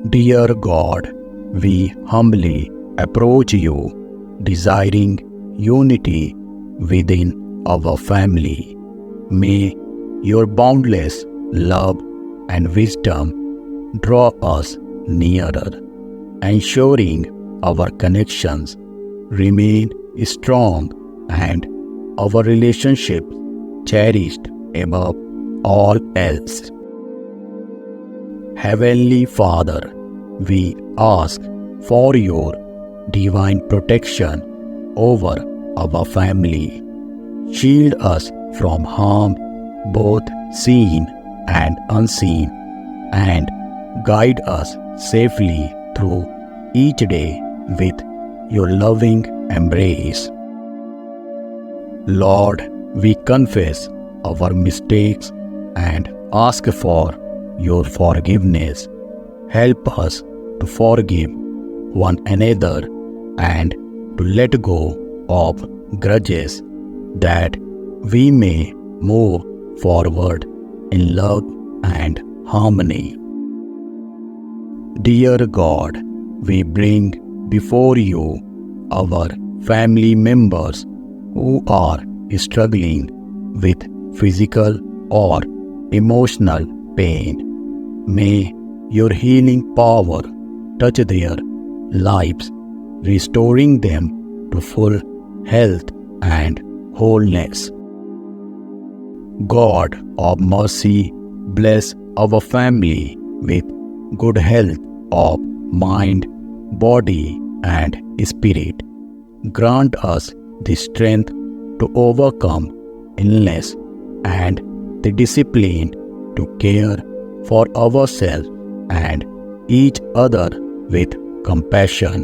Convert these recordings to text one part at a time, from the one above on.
Dear God, we humbly approach you, desiring unity within our family. May your boundless love and wisdom draw us nearer, ensuring our connections remain strong and our relationship cherished above all else. Heavenly Father, we ask for your divine protection over our family. Shield us from harm, both seen and unseen, and guide us safely through each day with your loving embrace. Lord, we confess our mistakes and ask for your forgiveness. Help us to forgive one another and to let go of grudges that we may move forward in love and harmony. Dear God, we bring before you our family members who are struggling with physical or emotional pain. May your healing power touch their lives, restoring them to full health and wholeness. God of mercy, bless our family with good health of mind, body, and spirit. Grant us the strength to overcome illness and the discipline to care for ourselves and each other with compassion.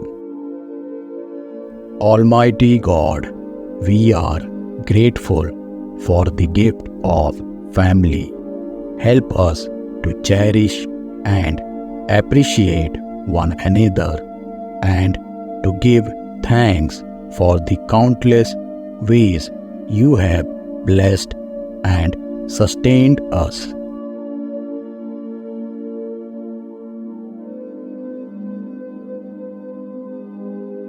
Almighty God, we are grateful for the gift of family. Help us to cherish and appreciate one another and to give thanks for the countless ways you have blessed and sustained us.